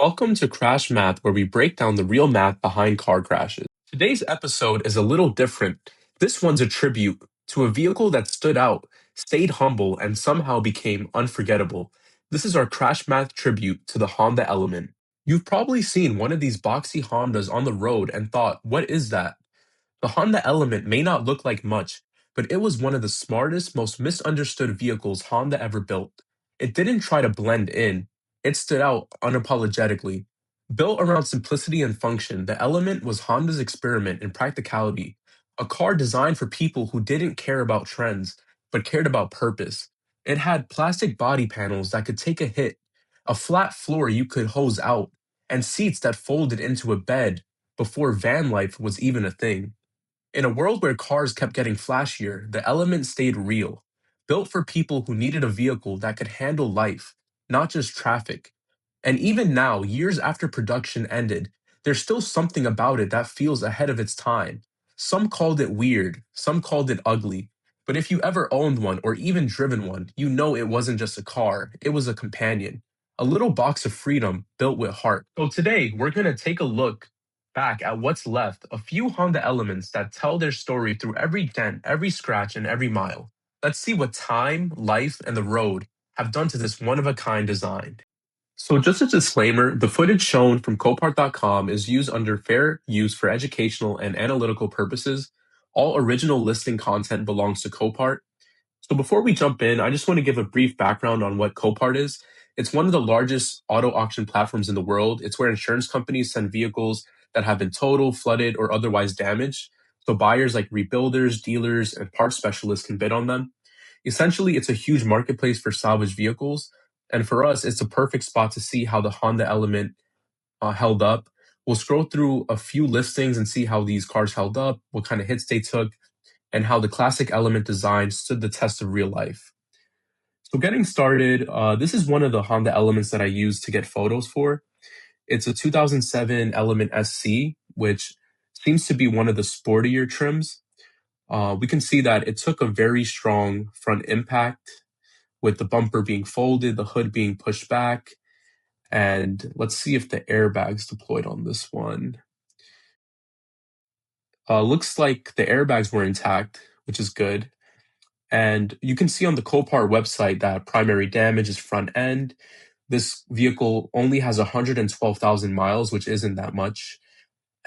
Welcome to Crash Math, where we break down the real math behind car crashes. Today's episode is a little different. This one's a tribute to a vehicle that stood out, stayed humble, and somehow became unforgettable. This is our Crash Math tribute to the Honda Element. You've probably seen one of these boxy Hondas on the road and thought, what is that? The Honda Element may not look like much, but it was one of the smartest, most misunderstood vehicles Honda ever built. It didn't try to blend in, it stood out unapologetically. Built around simplicity and function, the Element was Honda's experiment in practicality, a car designed for people who didn't care about trends, but cared about purpose. It had plastic body panels that could take a hit, a flat floor you could hose out, and seats that folded into a bed before van life was even a thing. In a world where cars kept getting flashier, the Element stayed real, built for people who needed a vehicle that could handle life, not just traffic. And even now, years after production ended, there's still something about it that feels ahead of its time. Some called it weird, some called it ugly. But if you ever owned one or even driven one, you know it wasn't just a car, it was a companion. A little box of freedom built with heart. So today, we're going to take a look back at what's left, a few Honda elements that tell their story through every dent, every scratch, and every mile. Let's see what time, life, and the road have done to this one of a kind design. So, just a disclaimer, the footage shown from Copart.com is used under fair use for educational and analytical purposes. All original listing content belongs to Copart. So before we jump in, I just want to give a brief background on what Copart is. It's one of the largest auto auction platforms in the world. It's where insurance companies send vehicles that have been totaled, flooded, or otherwise damaged. So buyers like rebuilders, dealers, and parts specialists can bid on them. Essentially, it's a huge marketplace for salvage vehicles. And for us, it's a perfect spot to see how the Honda Element held up. We'll scroll through a few listings and see how these cars held up, what kind of hits they took, and how the classic Element design stood the test of real life. So getting started, this is one of the Honda Elements that I use to get photos for. It's a 2007 Element SC, which seems to be one of the sportier trims. We can see that it took a very strong front impact with the bumper being folded, the hood being pushed back. And let's see if the airbags deployed on this one. Looks like the airbags were intact, which is good. And you can see on the Copart website that primary damage is front end. This vehicle only has 112,000 miles, which isn't that much.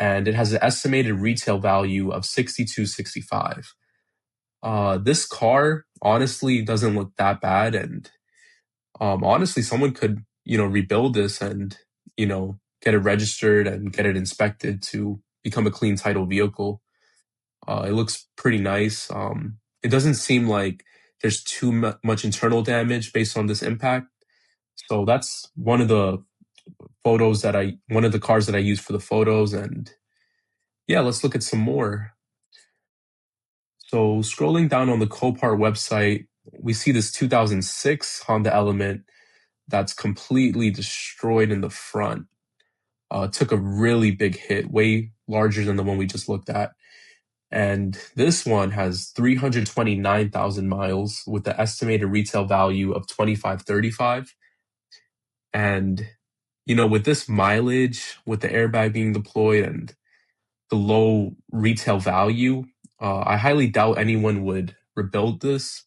And it has an estimated retail value of 6265. This car honestly doesn't look that bad. And honestly, someone could, rebuild this and, get it registered and get it inspected to become a clean title vehicle. It looks pretty nice. It doesn't seem like there's too much internal damage based on this impact. So that's one of the one of the cars that I use for the photos. And yeah, let's look at some more. So scrolling down on the Copart website, we see this 2006 Honda Element that's completely destroyed in the front. Took a really big hit, way larger than the one we just looked at. And this one has 329,000 miles with the estimated retail value of 2535. And, with this mileage, with the airbag being deployed and the low retail value, I highly doubt anyone would rebuild this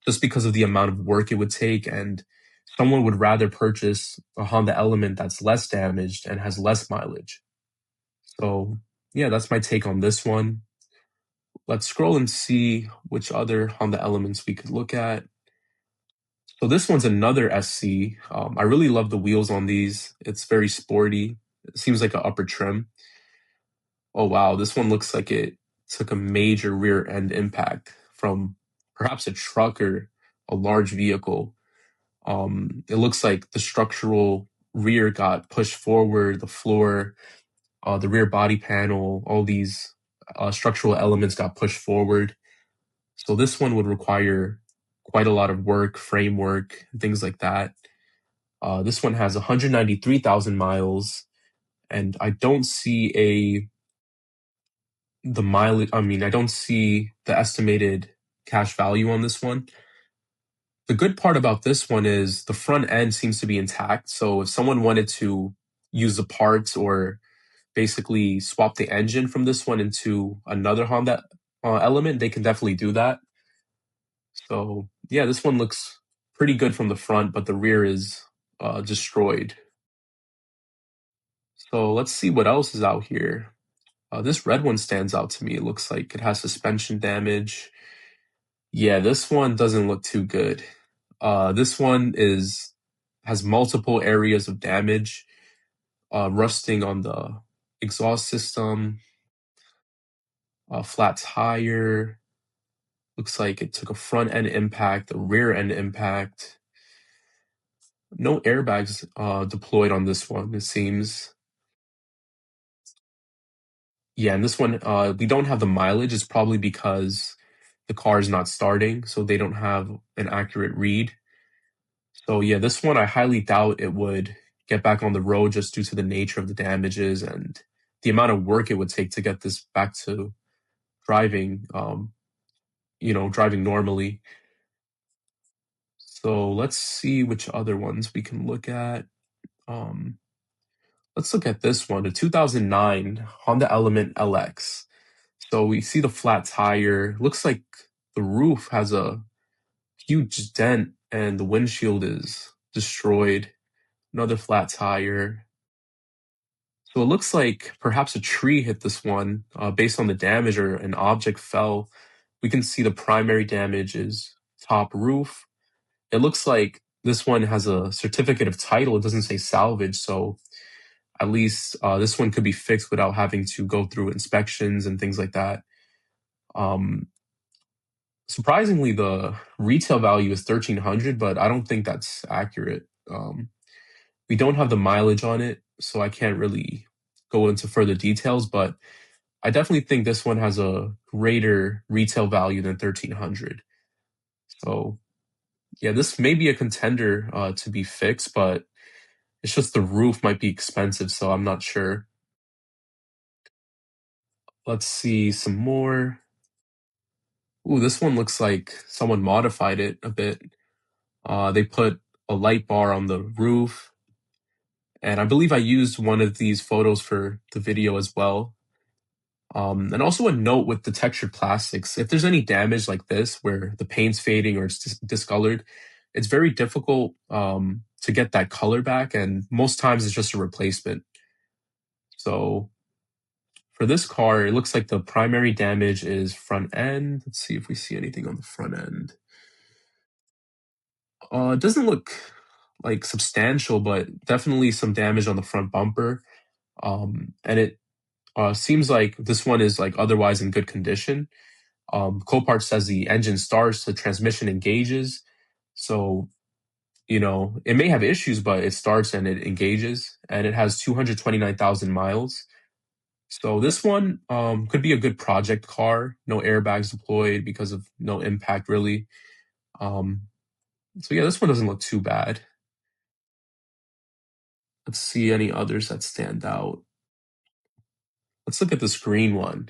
just because of the amount of work it would take. And someone would rather purchase a Honda Element that's less damaged and has less mileage. So, yeah, that's my take on this one. Let's scroll and see which other Honda Elements we could look at. So this one's another SC. I really love the wheels on these. It's very sporty. It seems like an upper trim. Oh wow, this one looks like it took a major rear end impact from perhaps a truck or a large vehicle. It looks like the structural rear got pushed forward, the floor, the rear body panel, all these structural elements got pushed forward. So this one would require quite a lot of work, framework, things like that. This one has 193,000 miles, and I don't see the mileage. I mean, I don't see the estimated cash value on this one. The good part about this one is the front end seems to be intact. So if someone wanted to use the parts or basically swap the engine from this one into another Honda element, they can definitely do that. So yeah, this one looks pretty good from the front, but the rear is destroyed. So let's see what else is out here. This red one stands out to me. It looks like it has suspension damage. Yeah, this one doesn't look too good. This one is has multiple areas of damage, rusting on the exhaust system, flat tire. Looks like it took a front end impact, a rear end impact. No airbags deployed on this one, it seems. Yeah, and this one, we don't have the mileage. It's probably because the car is not starting, so they don't have an accurate read. So yeah, this one I highly doubt it would get back on the road just due to the nature of the damages and the amount of work it would take to get this back to driving, driving normally. So let's see which other ones we can look at. Um, let's look at this one, the 2009 Honda Element LX. So we see the flat tire. Looks like the roof has a huge dent and the windshield is destroyed. Another flat tire. So it looks like perhaps a tree hit this one based on the damage or an object fell. We can see the primary damage is top roof. It looks like this one has a certificate of title. It doesn't say salvage. So at least this one could be fixed without having to go through inspections and things like that. Um, Surprisingly, the retail value is 1,300, but I don't think that's accurate. We don't have the mileage on it, so I can't really go into further details, but I definitely think this one has a greater retail value than 1,300. So yeah, this may be a contender to be fixed, but it's just the roof might be expensive, so I'm not sure. Let's see some more. Ooh, this one looks like someone modified it a bit. They put a light bar on the roof, and I believe I used one of these photos for the video as well. And also a note with the textured plastics. If there's any damage like this, where the paint's fading or it's discolored, it's very difficult to get that color back, and most times it's just a replacement. So for this car, it looks like the primary damage is front end. Let's see if we see anything on the front end. It doesn't look like substantial, but definitely some damage on the front bumper. And it seems like this one is like otherwise in good condition. Copart says the engine starts, the transmission engages. So, it may have issues, but it starts and it engages, and it has 229,000 miles. So this one could be a good project car. No airbags deployed because of no impact, really. Um, so yeah, this one doesn't look too bad. Let's see any others that stand out. Let's look at this green one.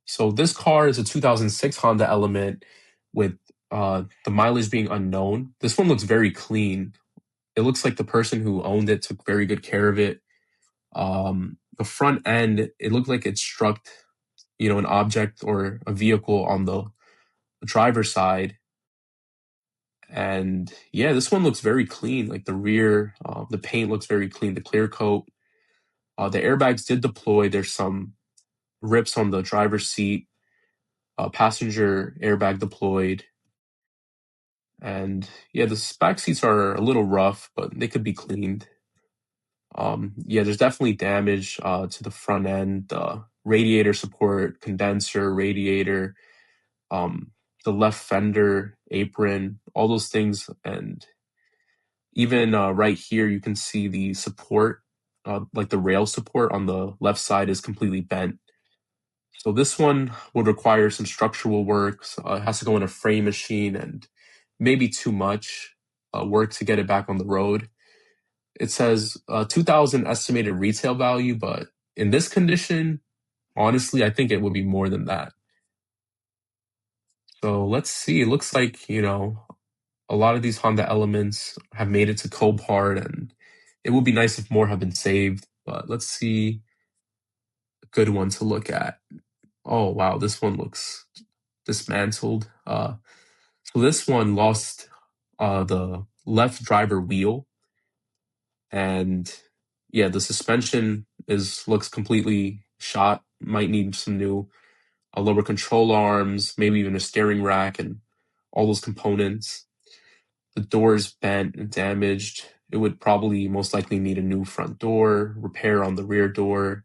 So this car is a 2006 Honda Element with the mileage being unknown. This one looks very clean. It looks like the person who owned it took very good care of it. The front end, it looked like it struck, an object or a vehicle on the driver's side. And yeah, this one looks very clean. Like the rear, the paint looks very clean. The clear coat, the airbags did deploy. There's some rips on the driver's seat. Passenger airbag deployed. And yeah, the back seats are a little rough, but they could be cleaned. Yeah, there's definitely damage to the front end, the radiator support, condenser, radiator, um, the left fender, apron, all those things. And even right here, you can see the support, like the rail support on the left side is completely bent. So this one would require some structural work. So, it has to go in a frame machine and maybe too much work to get it back on the road. It says 2,000 estimated retail value, but in this condition, honestly, I think it would be more than that. So let's see. It looks like, a lot of these Honda Elements have made it to Copart, and It would be nice if more have been saved, but let's see a good one to look at. Oh wow, this one looks dismantled. So this one lost the left driver wheel, and yeah, the suspension is looks completely shot. Might need some new lower control arms, maybe even a steering rack, and all those components. The door is bent and damaged. It would probably most likely need a new front door, repair on the rear door.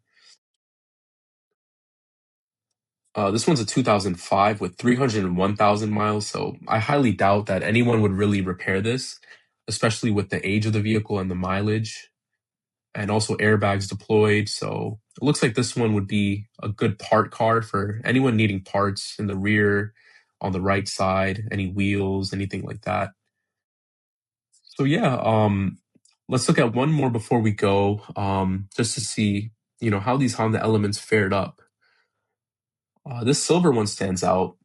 This one's a 2005 with 301,000 miles, so I highly doubt that anyone would really repair this, especially with the age of the vehicle and the mileage, and also airbags deployed. So it looks like this one would be a good part car for anyone needing parts in the rear, on the right side, any wheels, anything like that. So yeah, let's look at one more before we go, just to see, how these Honda Elements fared up. This silver one stands out.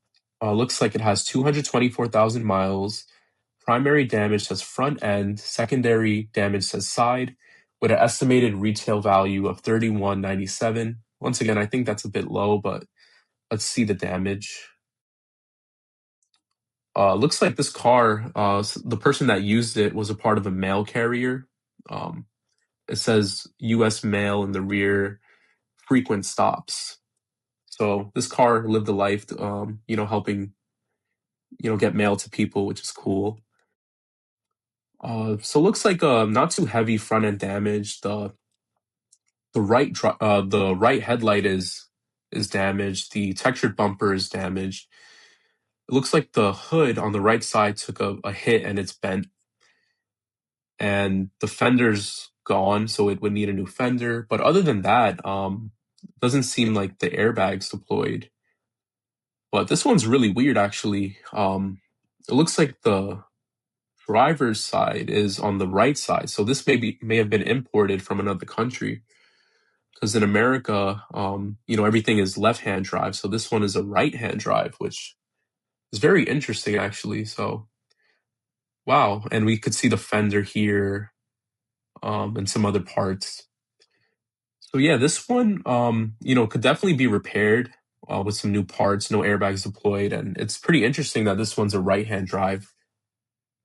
Looks like it has 224,000 miles. Primary damage says front end, secondary damage says side, with an estimated retail value of 3197. Once again, I think that's a bit low, but let's see the damage. Looks like this car, the person that used it was a part of a mail carrier. Um, it says U.S. mail in the rear, frequent stops. So this car lived a life, helping, get mail to people, which is cool. So it looks like not too heavy front end damage. The right headlight is damaged. The textured bumper is damaged. It looks like the hood on the right side took a hit and it's bent, and the fender's gone, so it would need a new fender. But other than that, doesn't seem like the airbags deployed. But this one's really weird, actually. It looks like the driver's side is on the right side, so this may have been imported from another country. Because in America, everything is left-hand drive, so this one is a right-hand drive, which is very interesting, actually. So, wow, and we could see the fender here, and some other parts. So yeah, this one, could definitely be repaired with some new parts, no airbags deployed, and it's pretty interesting that this one's a right-hand drive.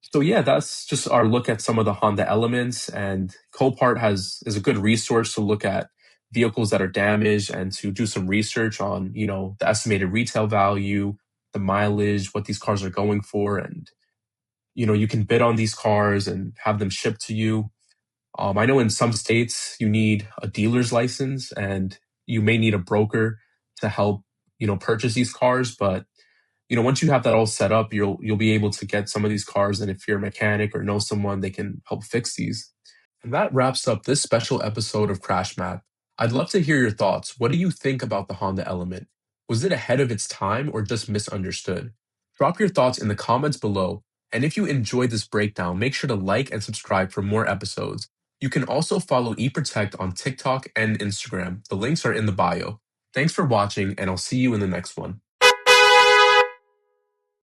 So yeah, that's just our look at some of the Honda Elements, and Copart is a good resource to look at vehicles that are damaged and to do some research on, the estimated retail value, the mileage, what these cars are going for, and you can bid on these cars and have them shipped to you. I know in some states you need a dealer's license and you may need a broker to help, purchase these cars, but once you have that all set up, you'll be able to get some of these cars, and if you're a mechanic or know someone, they can help fix these. And that wraps up this special episode of Crash Math. I'd love to hear your thoughts. What do you think about the Honda Element? Was it ahead of its time or just misunderstood? Drop your thoughts in the comments below. And if you enjoyed this breakdown, make sure to like and subscribe for more episodes. You can also follow EProtect on TikTok and Instagram. The links are in the bio. Thanks for watching, and I'll see you in the next one.